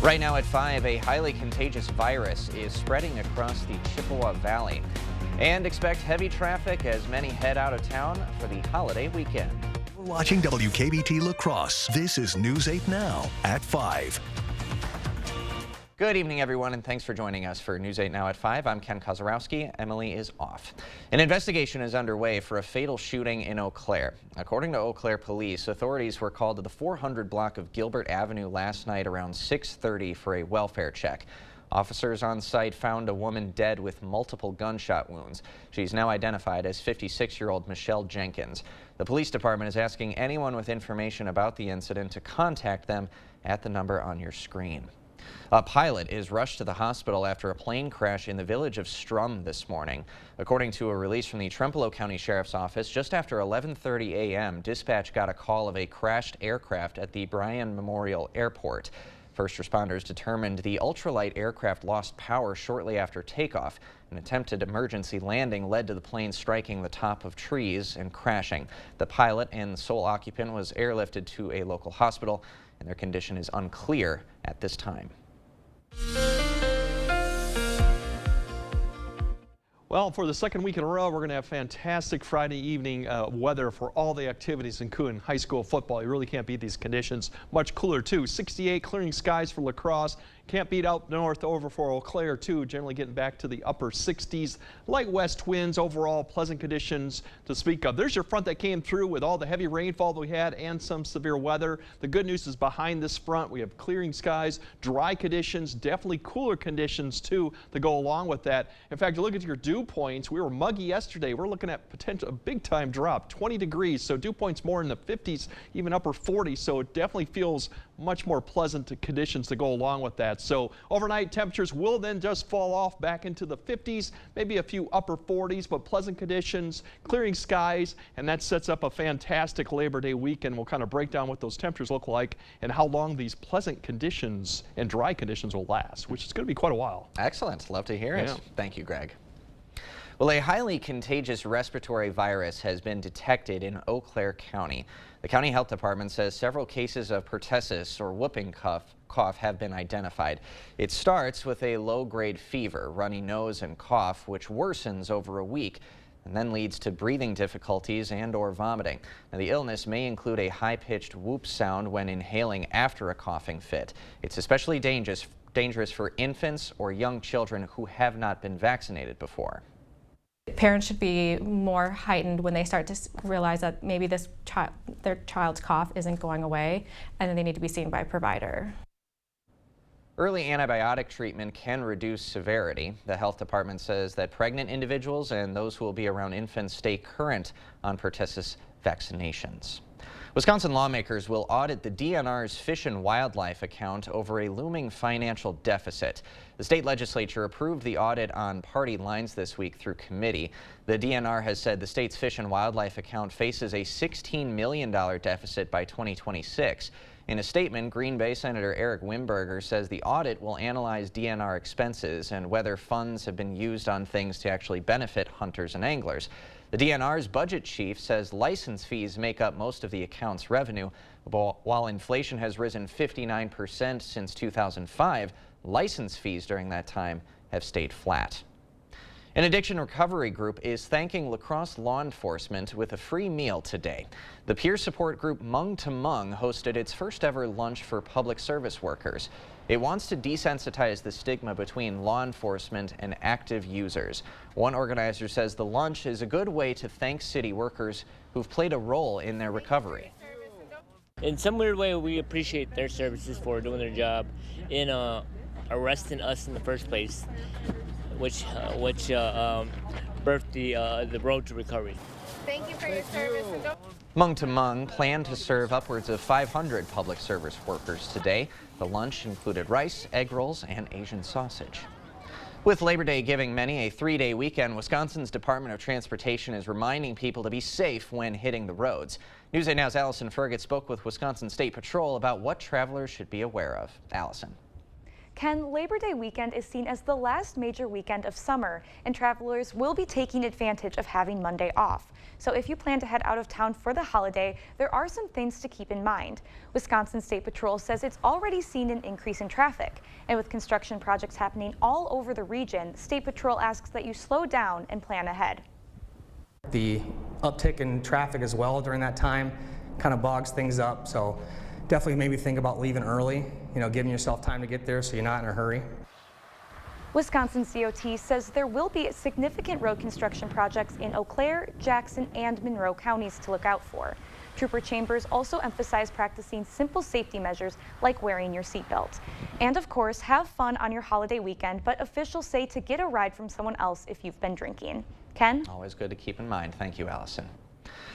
Right now at 5, a highly contagious virus is spreading across the Chippewa Valley. And expect heavy traffic as many head out of town for the holiday weekend. We're watching WKBT La Crosse. This is News 8 Now at 5. Good evening, everyone, and thanks for joining us for News 8 Now at 5. I'm Ken Kozarowski. Emily is off. An investigation is underway for a fatal shooting in Eau Claire. According to Eau Claire police, authorities were called to the 400 block of Gilbert Avenue last night around 6:30 for a welfare check. Officers on site found a woman dead with multiple gunshot wounds. She's now identified as 56-year-old Michelle Jenkins. The police department is asking anyone with information about the incident to contact them at the number on your screen. A pilot is rushed to the hospital after a plane crash in the village of Strum this morning. According to a release from the Trempealeau County Sheriff's Office, just after 11:30 a.m., dispatch got a call of a crashed aircraft at the Bryan Memorial Airport. First responders determined the ultralight aircraft lost power shortly after takeoff. An attempted emergency landing led to the plane striking the top of trees and crashing. The pilot and sole occupant was airlifted to a local hospital, and their condition is unclear at this time. Well, for the second week in a row, we're going to have fantastic Friday evening weather for all the activities in Coon high school football. You really can't beat these conditions. Much cooler, too. 68 clearing skies for La Crosse. Can't beat out north over for Eau Claire, too. Generally getting back to the upper 60s. Light west winds, overall pleasant conditions to speak of. There's your front that came through with all the heavy rainfall that we had and some severe weather. The good news is behind this front, we have clearing skies, dry conditions, definitely cooler conditions, too, to go along with that. In fact, you look at your dew points. We were muggy yesterday. We're looking at potential a big time drop, 20 degrees. So dew points more in the 50s, even upper 40s. So it definitely feels much more pleasant conditions to go along with that. So overnight temperatures will then just fall off back into the 50s, maybe a few upper 40s, but pleasant conditions, clearing skies, and that sets up a fantastic Labor Day weekend. We'll kind of break down what those temperatures look like and how long these pleasant conditions and dry conditions will last, which is going to be quite a while. Excellent. Love to hear it. Yeah. Thank you, Greg. Well, a highly contagious respiratory virus has been detected in Eau Claire County. The county health department says several cases of pertussis or whooping cough have been identified. It starts with a low-grade fever, runny nose and cough, which worsens over a week and then leads to breathing difficulties and/or vomiting. Now, the illness may include a high-pitched whoop sound when inhaling after a coughing fit. It's especially dangerous for infants or young children who have not been vaccinated before. Parents should be more heightened when they start to realize that maybe their child's cough isn't going away, and then they need to be seen by a provider. Early antibiotic treatment can reduce severity. The health department says that pregnant individuals and those who will be around infants stay current on pertussis vaccinations. Wisconsin lawmakers will audit the DNR's Fish and Wildlife account over a looming financial deficit. The state legislature approved the audit on party lines this week through committee. The DNR has said the state's Fish and Wildlife account faces a $16 million deficit by 2026. In a statement, Green Bay Senator Eric Wimberger says the audit will analyze DNR expenses and whether funds have been used on things to actually benefit hunters and anglers. The DNR's budget chief says license fees make up most of the account's revenue. While inflation has risen 59% since 2005, license fees during that time have stayed flat. An addiction recovery group is thanking La Crosse law enforcement with a free meal today. The peer support group Mung to Mung hosted its first ever lunch for public service workers. It wants to desensitize the stigma between law enforcement and active users. One organizer says the lunch is a good way to thank city workers who've played a role in their recovery. In some weird way, we appreciate their services for doing their job in arresting us in the first place, which birthed the road to recovery. Thank you for your service. Mung to Mung planned to serve upwards of 500 public service workers today. The lunch included rice, egg rolls, and Asian sausage. With Labor Day giving many a 3-day weekend, Wisconsin's Department of Transportation is reminding people to be safe when hitting the roads. News 8 Now's Allison Ferget spoke with Wisconsin State Patrol about what travelers should be aware of. Allison. Ken, Labor Day weekend is seen as the last major weekend of summer, and travelers will be taking advantage of having Monday off. So if you plan to head out of town for the holiday, there are some things to keep in mind. Wisconsin State Patrol says it's already seen an increase in traffic, and with construction projects happening all over the region, State Patrol asks that you slow down and plan ahead. The uptick in traffic as well during that time kind of bogs things up, so definitely maybe think about leaving early, giving yourself time to get there so you're not in a hurry. Wisconsin COT says there will be significant road construction projects in Eau Claire, Jackson, and Monroe counties to look out for. Trooper Chambers also emphasized practicing simple safety measures like wearing your seatbelt. And of course, have fun on your holiday weekend, but officials say to get a ride from someone else if you've been drinking. Ken? Always good to keep in mind. Thank you, Allison.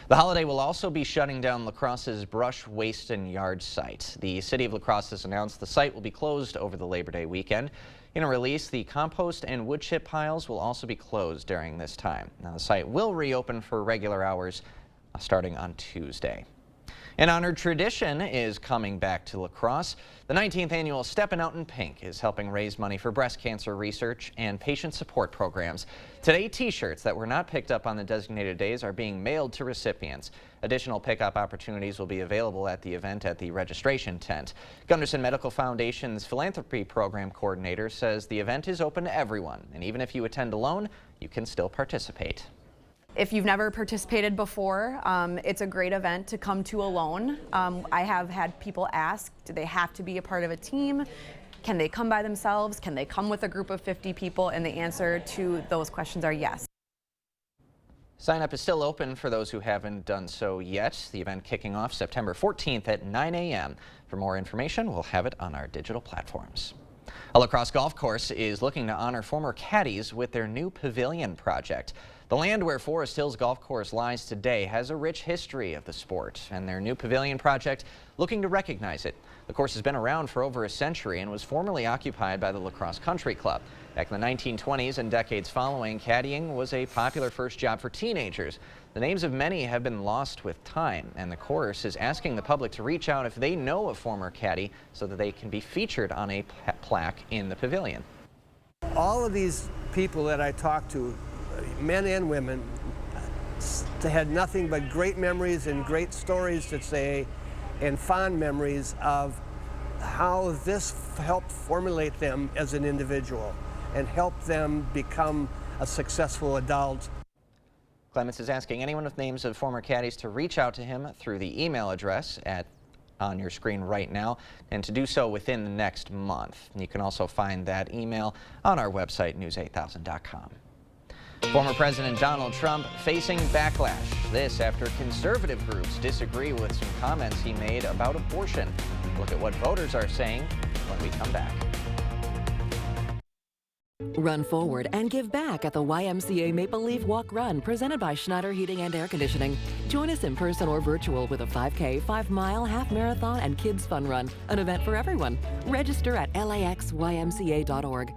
The holiday will also be shutting down La Crosse's brush, waste, and yard site. The city of La Crosse has announced the site will be closed over the Labor Day weekend. In a release, the compost and wood chip piles will also be closed during this time. Now, the site will reopen for regular hours starting on Tuesday. An honored tradition is coming back to La Crosse. The 19th annual Steppin' Out in Pink is helping raise money for breast cancer research and patient support programs. Today, t-shirts that were not picked up on the designated days are being mailed to recipients. Additional pickup opportunities will be available at the event at the registration tent. Gunderson Medical Foundation's philanthropy program coordinator says the event is open to everyone, and even if you attend alone, you can still participate. If you've never participated before, it's a great event to come to alone. I have had people ask, do they have to be a part of a team? Can they come by themselves? Can they come with a group of 50 people? And the answer to those questions are yes. Sign up is still open for those who haven't done so yet. The event kicking off September 14th at 9 a.m. For more information, we'll have it on our digital platforms. A La Crosse golf course is looking to honor former caddies with their new pavilion project. The land where Forest Hills Golf Course lies today has a rich history of the sport, and their new pavilion project looking to recognize it. The course has been around for over a century and was formerly occupied by the La Crosse Country Club. Back in the 1920s and decades following, caddying was a popular first job for teenagers. The names of many have been lost with time, and the course is asking the public to reach out if they know a former caddy so that they can be featured on a plaque in the pavilion. All of these people that I talked to, men and women, they had nothing but great memories and great stories to say and fond memories of how this helped formulate them as an individual and help them become a successful adult. Clements is asking anyone with names of former caddies to reach out to him through the email address on your screen right now, and to do so within the next month. You can also find that email on our website, news8000.com. Former President Donald Trump facing backlash. This after conservative groups disagree with some comments he made about abortion. Look at what voters are saying when we come back. Run forward and give back at the YMCA Maple Leaf Walk Run presented by Schneider Heating and Air Conditioning. Join us in person or virtual with a 5K, 5-mile, half marathon, and kids fun run. An event for everyone. Register at laxymca.org.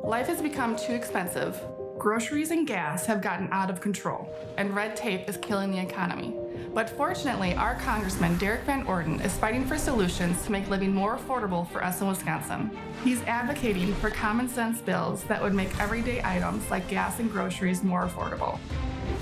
Life has become too expensive. Groceries and gas have gotten out of control, and red tape is killing the economy. But fortunately, our Congressman Derek Van Orden is fighting for solutions to make living more affordable for us in Wisconsin. He's advocating for common sense bills that would make everyday items like gas and groceries more affordable.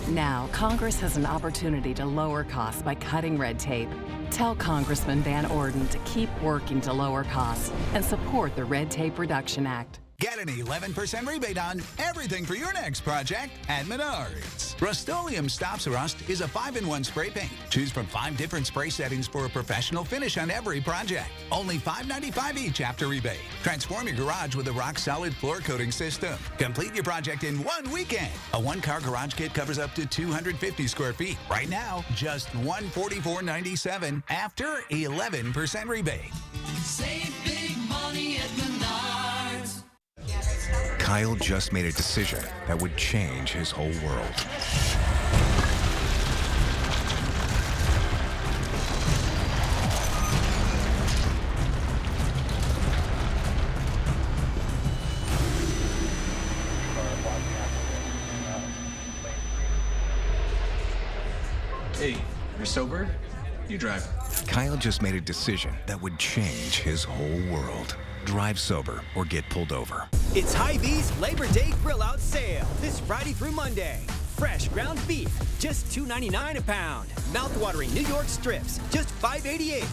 Now, Congress has an opportunity to lower costs by cutting red tape. Tell Congressman Van Orden to keep working to lower costs and support the Red Tape Reduction Act. Get an 11% rebate on everything for your next project at Menards. Rust-Oleum Stops Rust is a 5-in-1 spray paint. Choose from 5 different spray settings for a professional finish on every project. Only $5.95 each after rebate. Transform your garage with a rock-solid floor coating system. Complete your project in 1 weekend. A 1-car garage kit covers up to 250 square feet. Right now, just $144.97 after 11% rebate. Save big money at Menards. Kyle just made a decision that would change his whole world. Hey, you're sober? You drive. Kyle just made a decision that would change his whole world. Drive sober or get pulled over. It's Hy-Vee's Labor Day Grill Out Sale this Friday through Monday. Fresh ground beef, just $2.99 a pound. Mouthwatering New York strips, just $5.88.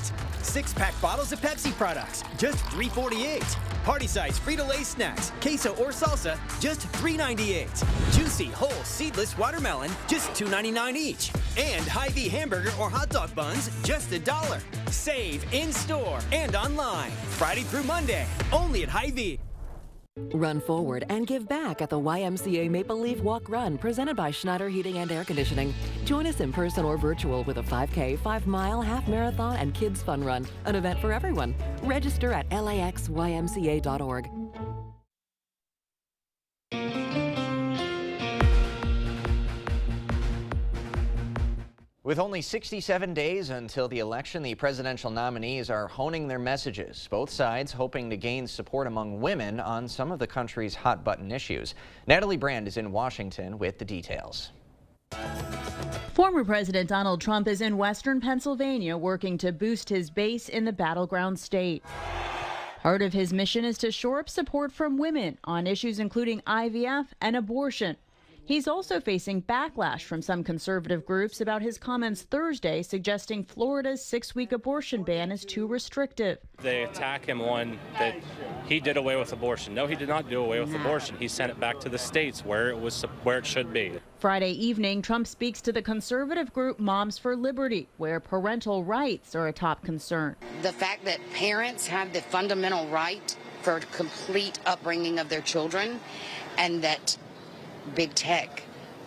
6-pack bottles of Pepsi products, just $3.48. Party-size Frito-Lay snacks, queso or salsa, just $3.98. Juicy, whole, seedless watermelon, just $2.99 each. And Hy-Vee hamburger or hot dog buns, just $1. Save in-store and online. Friday through Monday, only at Hy-Vee. Run forward and give back at the YMCA Maple Leaf Walk Run presented by Schneider Heating and Air Conditioning. Join us in person or virtual with a 5K, 5-mile, half marathon, and kids fun run, an event for everyone. Register at laxymca.org. With only 67 days until the election, the presidential nominees are honing their messages, both sides hoping to gain support among women on some of the country's hot-button issues. Natalie Brand is in Washington with the details. Former President Donald Trump is in western Pennsylvania working to boost his base in the battleground state. Part of his mission is to shore up support from women on issues including IVF and abortion. He's also facing backlash from some conservative groups about his comments Thursday suggesting Florida's 6-week abortion ban is too restrictive. They attack him on that he did away with abortion. No, he did not do away with abortion. He sent it back to the states where it should be. Friday evening, Trump speaks to the conservative group Moms for Liberty, where parental rights are a top concern. The fact that parents have the fundamental right for complete upbringing of their children, and that big tech,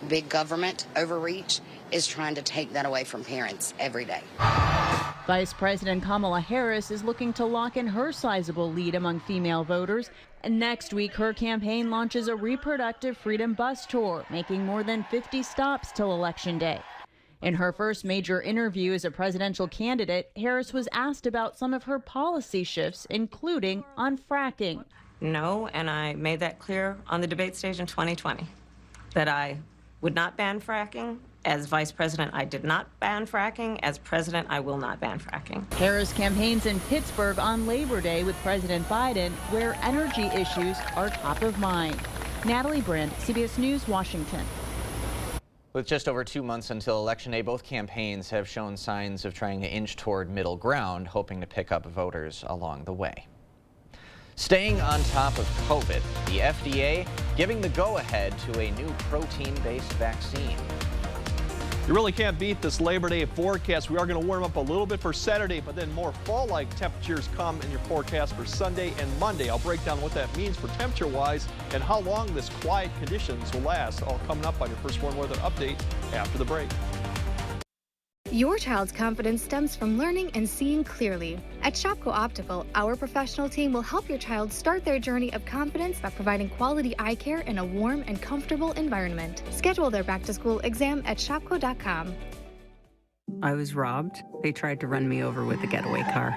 big government overreach is trying to take that away from parents every day. Vice President Kamala Harris is looking to lock in her sizable lead among female voters. And next week, her campaign launches a reproductive freedom bus tour, making more than 50 stops till Election Day. In her first major interview as a presidential candidate, Harris was asked about some of her policy shifts, including on fracking. No, and I made that clear on the debate stage in 2020. That I would not ban fracking. As vice president, I did not ban fracking. As president, I will not ban fracking. Harris campaigns in Pittsburgh on Labor Day with President Biden, where energy issues are top of mind. Natalie Brand, CBS News, Washington. With just over 2 months until Election Day, both campaigns have shown signs of trying to inch toward middle ground, hoping to pick up voters along the way. Staying on top of COVID, the FDA giving the go-ahead to a new protein-based vaccine. You really can't beat this Labor Day forecast. We are going to warm up a little bit for Saturday, but then more fall-like temperatures come in your forecast for Sunday and Monday. I'll break down what that means for temperature-wise and how long this quiet conditions will last. All coming up on your First Warn Weather Update after the break. Your child's confidence stems from learning and seeing clearly. At Shopko Optical, our professional team will help your child start their journey of confidence by providing quality eye care in a warm and comfortable environment. Schedule their back-to-school exam at shopko.com. I was robbed. They tried to run me over with a getaway car.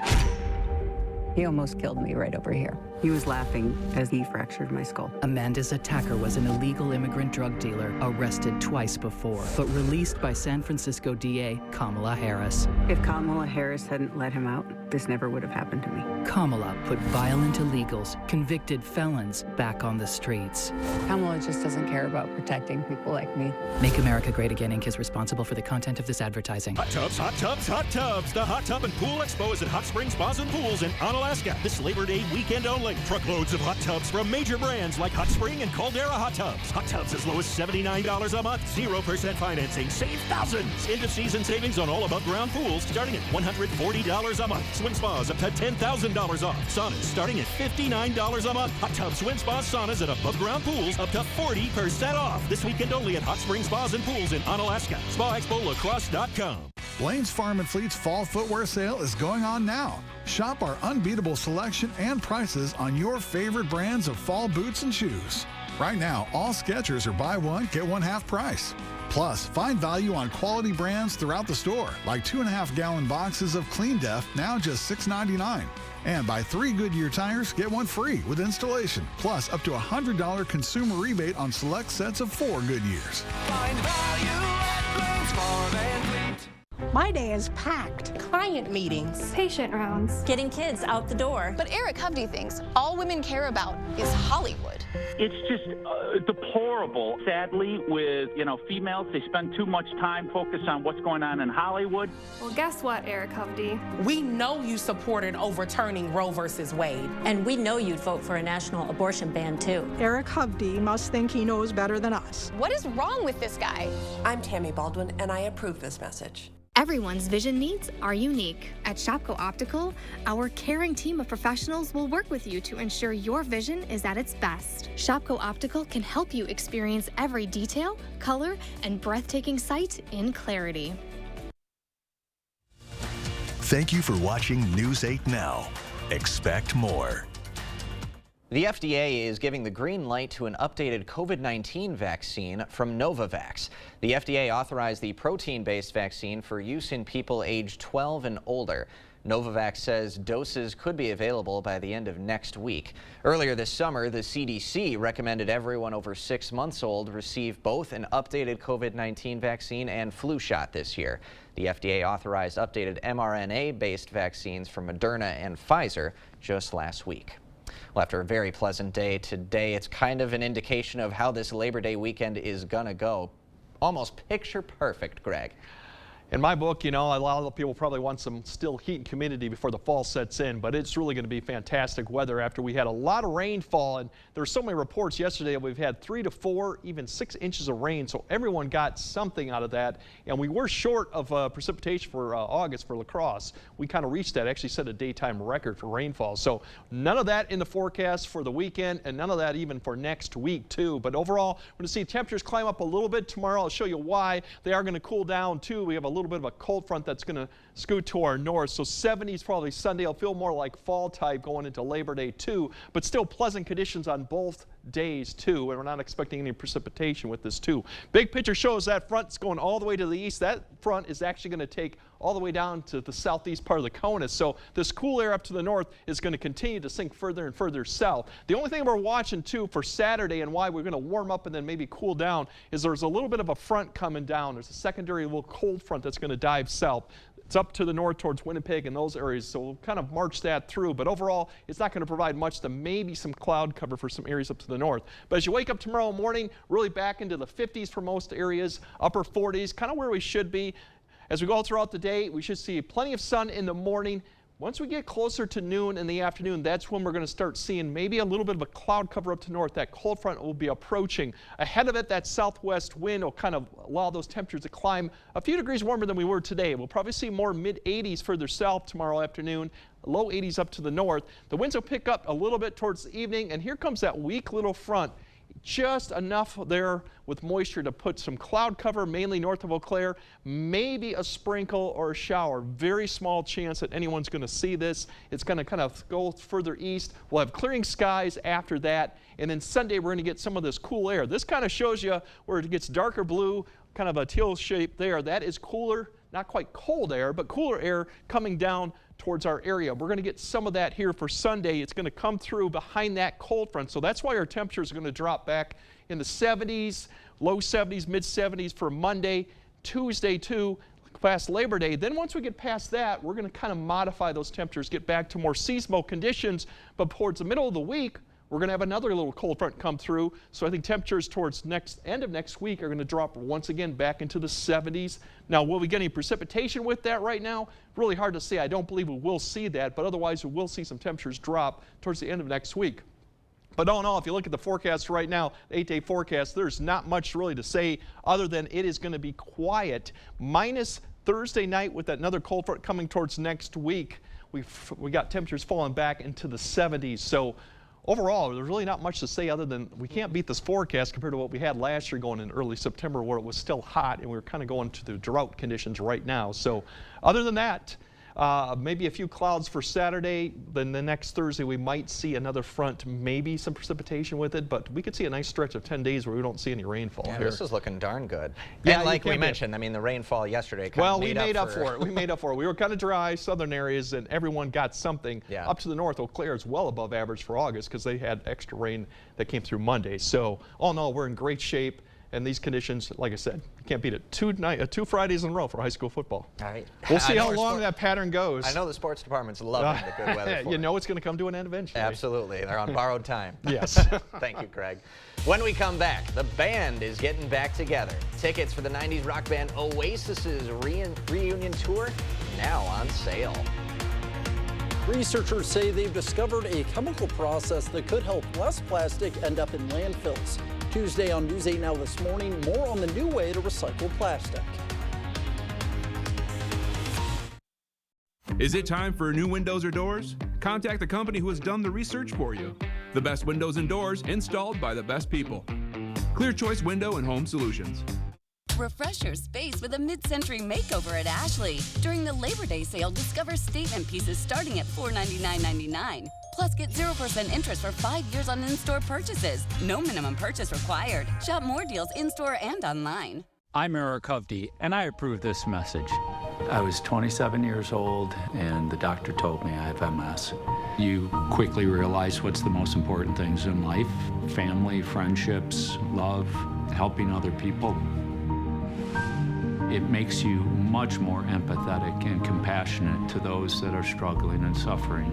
He almost killed me right over here. He was laughing as he fractured my skull. Amanda's attacker was an illegal immigrant drug dealer arrested twice before, but released by San Francisco DA Kamala Harris. If Kamala Harris hadn't let him out, this never would have happened to me. Kamala put violent illegals, convicted felons, back on the streets. Kamala just doesn't care about protecting people like me. Make America Great Again Inc. is responsible for the content of this advertising. Hot tubs, hot tubs, hot tubs. The Hot Tub and Pool Expo is at Hot Springs Spas and Pools in Onalaska this Labor Day weekend only. Truckloads of hot tubs from major brands like Hot Spring and Caldera Hot Tubs. Hot tubs as low as $79 a month. 0% financing. Save thousands. End of season savings on all above ground pools starting at $140 a month. Swim spas up to $10,000 off. Saunas starting at $59 a month. Hot tub, swim spas, saunas, and above ground pools up to 40% off. This weekend only at Hot Springs Spas and Pools in Onalaska. SpaExpoLacrosse.com. Blaine's Farm and Fleet's fall footwear sale is going on now. Shop our unbeatable selection and prices on your favorite brands of fall boots and shoes. Right now, all Skechers are buy one, get one half price. Plus, find value on quality brands throughout the store, like 2.5-gallon boxes of Clean Def, now just $6.99. And buy 3 Goodyear tires, get one free with installation. Plus, up to $100 consumer rebate on select sets of 4 Goodyears. Find value at Blaine's Farm and Fleet. My day is packed. Client meetings, patient rounds, getting kids out the door. But Eric Hovde thinks all women care about is Hollywood. It's just deplorable. Sadly, with females, they spend too much time focused on what's going on in Hollywood. Well, guess what, Eric Hovde? We know you supported overturning Roe versus Wade. And we know you'd vote for a national abortion ban, too. Eric Hovde must think he knows better than us. What is wrong with this guy? I'm Tammy Baldwin, and I approve this message. Everyone's vision needs are unique. At Shopko Optical, our caring team of professionals will work with you to ensure your vision is at its best. Shopko Optical can help you experience every detail, color, and breathtaking sight in clarity. Thank you for watching News 8 Now. Expect more. The FDA is giving the green light to an updated COVID-19 vaccine from Novavax. The FDA authorized the protein-based vaccine for use in people aged 12 and older. Novavax says doses could be available by the end of next week. Earlier this summer, the CDC recommended everyone over 6 months old receive both an updated COVID-19 vaccine and flu shot this year. The FDA authorized updated mRNA-based vaccines from Moderna and Pfizer just last week. Well, after a very pleasant day today, it's kind of an indication of how this Labor Day weekend is gonna go. Almost picture perfect, Greg. In my book, a lot of people probably want some still heat and humidity before the fall sets in, but it's really going to be fantastic weather after we had a lot of rainfall. And there were so many reports yesterday that we've had 3 to 4, even 6 inches of rain. So everyone got something out of that. And we were short of precipitation for August for La Crosse. We kind of reached that, actually set a daytime record for rainfall. So none of that in the forecast for the weekend, and none of that even for next week too. But overall, we're going to see temperatures climb up a little bit tomorrow. I'll show you why. They are going to cool down too. We have a little bit of a cold front that's going to scoot to our north. So 70s probably Sunday. It'll feel more like fall type going into Labor Day too, but still pleasant conditions on both days too, and we're not expecting any precipitation with this too. Big picture shows that front's going all the way to the east. That front is actually going to take all the way down to the southeast part of the CONUS. So this cool air up to the north is going to continue to sink further and further south. The only thing we're watching too for Saturday and why we're going to warm up and then maybe cool down is there's a little bit of a front coming down. There's a secondary little cold front that's going to dive south. It's up to the north towards Winnipeg and those areas, so we'll kind of march that through. But overall, it's not going to provide much to maybe some cloud cover for some areas up to the north. But as you wake up tomorrow morning, really back into the 50s for most areas, upper 40s, kind of where we should be. As we go throughout the day, we should see plenty of sun in the morning. Once we get closer to noon in the afternoon, that's when we're going to start seeing maybe a little bit of a cloud cover up to north. That cold front will be approaching. Ahead of it, that southwest wind will kind of allow those temperatures to climb a few degrees warmer than we were today. We'll probably see more mid-80s further south tomorrow afternoon, low 80s up to the north. The winds will pick up a little bit towards the evening, and here comes that weak little front. Just enough there with moisture to put some cloud cover, mainly north of Eau Claire, maybe a sprinkle or a shower. Very small chance that anyone's going to see this. It's going to kind of go further east. We'll have clearing skies after that. And then Sunday, we're going to get some of this cool air. This kind of shows you where it gets darker blue, kind of a teal shape there. That is cooler, not quite cold air, but cooler air coming down towards our area. We're going to get some of that here for Sunday. It's going to come through behind that cold front. So that's why our temperatures are going to drop back in the 70s, low 70s, mid 70s for Monday, Tuesday too, past Labor Day. Then once we get past that, we're going to kind of modify those temperatures, get back to more seasonal conditions. But towards the middle of the week, we're going to have another little cold front come through. So I think temperatures towards end of next week are going to drop once again back into the 70s. Now, will we get any precipitation with that right now? Really hard to say. I don't believe we will see that, but otherwise we will see some temperatures drop towards the end of next week. But all in all, if you look at the forecast right now, the 8-day forecast, there's not much really to say other than it is going to be quiet. Minus Thursday night with another cold front coming towards next week. We got temperatures falling back into the 70s. So overall, there's really not much to say other than we can't beat this forecast compared to what we had last year going in early September where it was still hot and we were kind of going to the drought conditions right now. So other than that, maybe a few clouds for Saturday. Then the next Thursday we might see another front, maybe some precipitation with it, but we could see a nice stretch of 10 days where we don't see any rainfall here. This is looking darn good. Yeah, and like we mentioned, I mean, the rainfall yesterday kind of we made up for it. We made up for it. We were kind of dry, southern areas, and everyone got something. Up to the north, Eau Claire is well above average for August because they had extra rain that came through Monday. So all in all, we're in great shape. And these conditions, like I said, you can't beat it. Two Fridays in a row for high school football. All right. We'll see how long that pattern goes. I know the sports department's loving the good weather for You know it's going to come to an end eventually. Absolutely. They're on borrowed time. Yes. Thank you, Craig. When we come back, the band is getting back together. Tickets for the 90s rock band Oasis's reunion tour now on sale. Researchers say they've discovered a chemical process that could help less plastic end up in landfills. Tuesday on News 8 Now this morning, more on the new way to recycle plastic. Is it time for new windows or doors? Contact the company who has done the research for you. The best windows and doors installed by the best people. Clear Choice Window and Home Solutions. Refresh your space with a mid-century makeover at Ashley. During the Labor Day sale, discover statement pieces starting at $499.99. Plus, get 0% interest for 5 years on in-store purchases. No minimum purchase required. Shop more deals in-store and online. I'm Eric Hovde, and I approve this message. I was 27 years old, and the doctor told me I have MS. You quickly realize what's the most important things in life: family, friendships, love, helping other people. It makes you much more empathetic and compassionate to those that are struggling and suffering.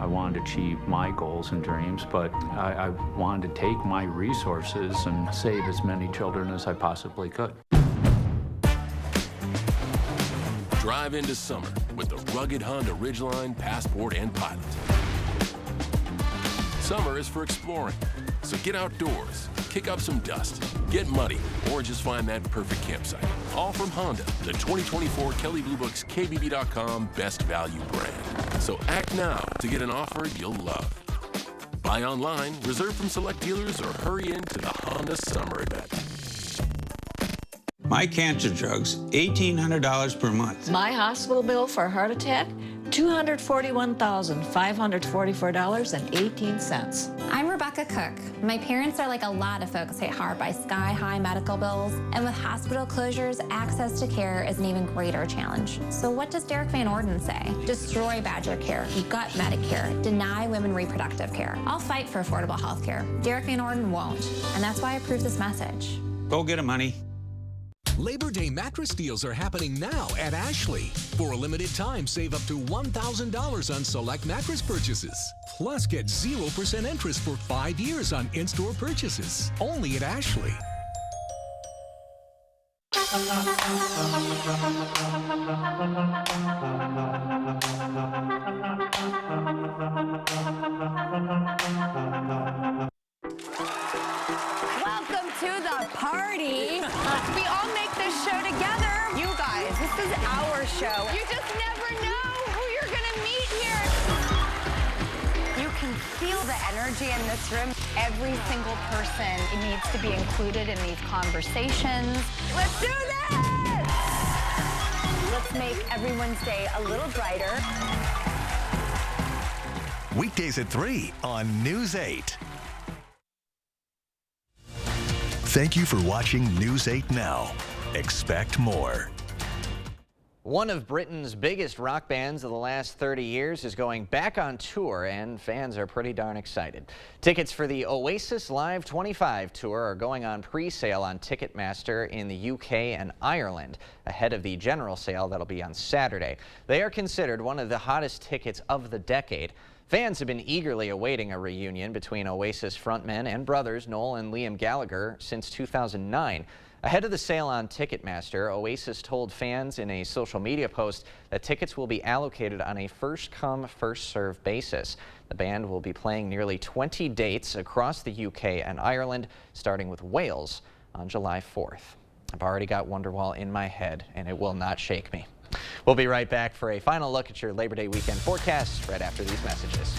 I wanted to achieve my goals and dreams, but I wanted to take my resources and save as many children as I possibly could. Drive into summer with the rugged Honda Ridgeline, Passport, and Pilot. Summer is for exploring, so get outdoors, kick up some dust, get muddy, or just find that perfect campsite. All from Honda, the 2024 Kelley Blue Book's KBB.com Best Value brand. So act now to get an offer you'll love. Buy online, reserve from select dealers, or hurry into the Honda Summer event. My cancer drugs, $1,800 per month. My hospital bill for a heart attack, $241,544.18. I'm Rebecca Cook. My parents are like a lot of folks hit hard by sky-high medical bills, and with hospital closures, access to care is an even greater challenge. So what does Derek Van Orden say? Destroy Badger Care, gut Medicare, deny women reproductive care. I'll fight for affordable health care. Derek Van Orden won't, and that's why I approve this message. Go get him, honey. Labor Day mattress deals are happening now at Ashley. For a limited time, save up to $1,000 on select mattress purchases. Plus, get 0% interest for 5 years on in-store purchases. Only at Ashley. Welcome to the party. We all make this show together. You guys, this is our show. You just never know who you're gonna meet here. You can feel the energy in this room. Every single person needs to be included in these conversations. Let's do this! Let's make everyone's day a little brighter. Weekdays at 3 on News 8. Thank you for watching News 8 Now. Expect more. One of Britain's biggest rock bands of the last 30 years is going back on tour, and fans are pretty darn excited. Tickets for the Oasis Live 25 tour are going on pre-sale on Ticketmaster in the UK and Ireland, ahead of the general sale that'll be on Saturday. They are considered one of the hottest tickets of the decade. Fans have been eagerly awaiting a reunion between Oasis frontmen and brothers Noel and Liam Gallagher since 2009. Ahead of the sale on Ticketmaster, Oasis told fans in a social media post that tickets will be allocated on a first-come, first-served basis. The band will be playing nearly 20 dates across the UK and Ireland, starting with Wales on July 4th. I've already got Wonderwall in my head, and it will not shake me. We'll be right back for a final look at your Labor Day weekend forecast right after these messages.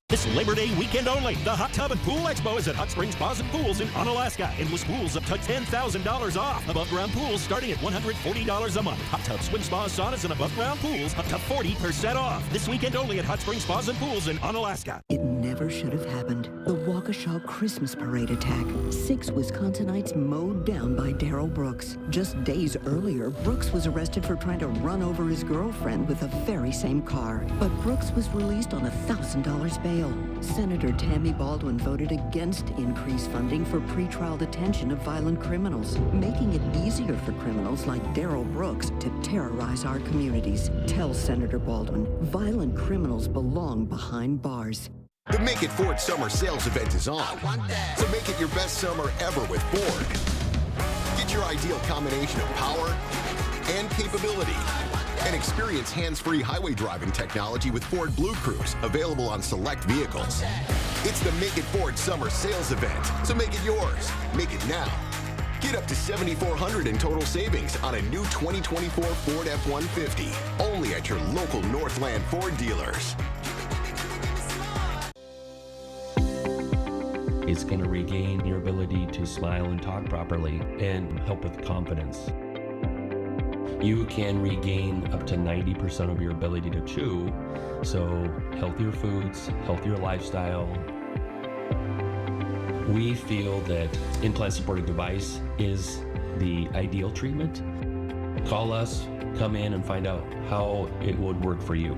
This Labor Day weekend only, the Hot Tub and Pool Expo is at Hot Springs Spas and Pools in Onalaska. Endless pools up to $10,000 off. Above ground pools starting at $140 a month. Hot tub, swim spas, saunas, and above ground pools up to 40% off. This weekend only at Hot Springs Spas and Pools in Onalaska. It never should have happened. The Waukesha Christmas Parade attack. 6 Wisconsinites mowed down by Darrell Brooks. Just days earlier, Brooks was arrested for trying to run over his girlfriend with the very same car. But Brooks was released on $1,000 bail. Senator Tammy Baldwin voted against increased funding for pretrial detention of violent criminals, making it easier for criminals like Darrell Brooks to terrorize our communities. Tell Senator Baldwin, violent criminals belong behind bars. The Make It Ford Summer Sales Event is on. So make it your best summer ever with Ford. Get your ideal combination of power and capability. And experience hands-free highway driving technology with Ford Blue Cruise, available on select vehicles. It's the Make It Ford Summer Sales Event, so make it yours. Make it now. Get up to $7,400 in total savings on a new 2024 Ford F-150, only at your local Northland Ford dealers. It's going to regain your ability to smile and talk properly and help with confidence. You can regain up to 90% of your ability to chew, so healthier foods, healthier lifestyle. We feel that implant-supported device is the ideal treatment. Call us, come in and find out how it would work for you.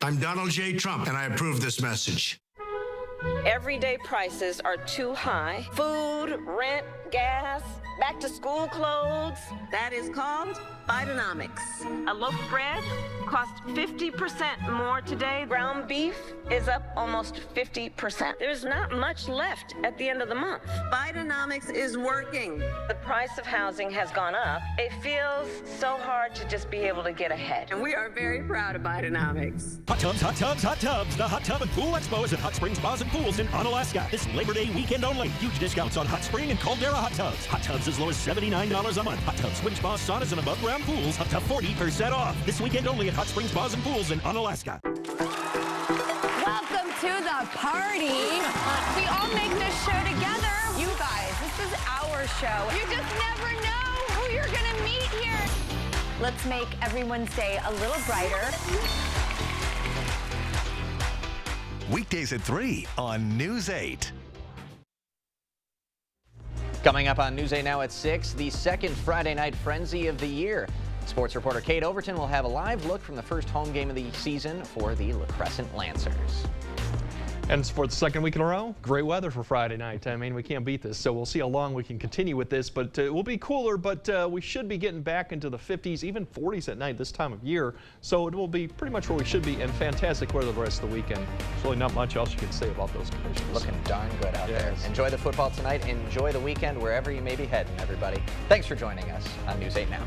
I'm Donald J. Trump, and I approve this message. Everyday prices are too high. Food, rent, gas, back to school clothes. That is called Bidenomics. A loaf of bread costs 50% more today. Ground beef is up almost 50%. There's not much left at the end of the month. Bidenomics is working. The price of housing has gone up. It feels so hard to just be able to get ahead. And we are very proud of Bidenomics. Hot tubs, hot tubs, hot tubs. The Hot Tub and Pool Expo is at Hot Springs Spas and Pools in Onalaska. This Labor Day weekend only. Huge discounts on Hot Spring and Caldera hot tubs. Hot tubs as low as $79 a month. Hot tubs, swim spas, saunas, and above ground pools up to 40% off. This weekend only at Hot Springs Spas and Pools in Onalaska. Welcome to the party. We all make this show together. You guys, this is our show. You just never know who you're going to meet here. Let's make everyone's day a little brighter. Weekdays at 3 on News 8. Coming up on News 8 now at 6, the second Friday night frenzy of the year. Sports reporter Kate Overton will have a live look from the first home game of the season for the La Crescent Lancers. And for the second week in a row, great weather for Friday night. I mean, we can't beat this, so we'll see how long we can continue with this. But it will be cooler, but we should be getting back into the 50s, even 40s at night this time of year. So it will be pretty much where we should be, and fantastic weather the rest of the weekend. There's really not much else you can say about those conditions. Looking darn good out there. Enjoy the football tonight. Enjoy the weekend wherever you may be heading, everybody. Thanks for joining us on News 8 Now.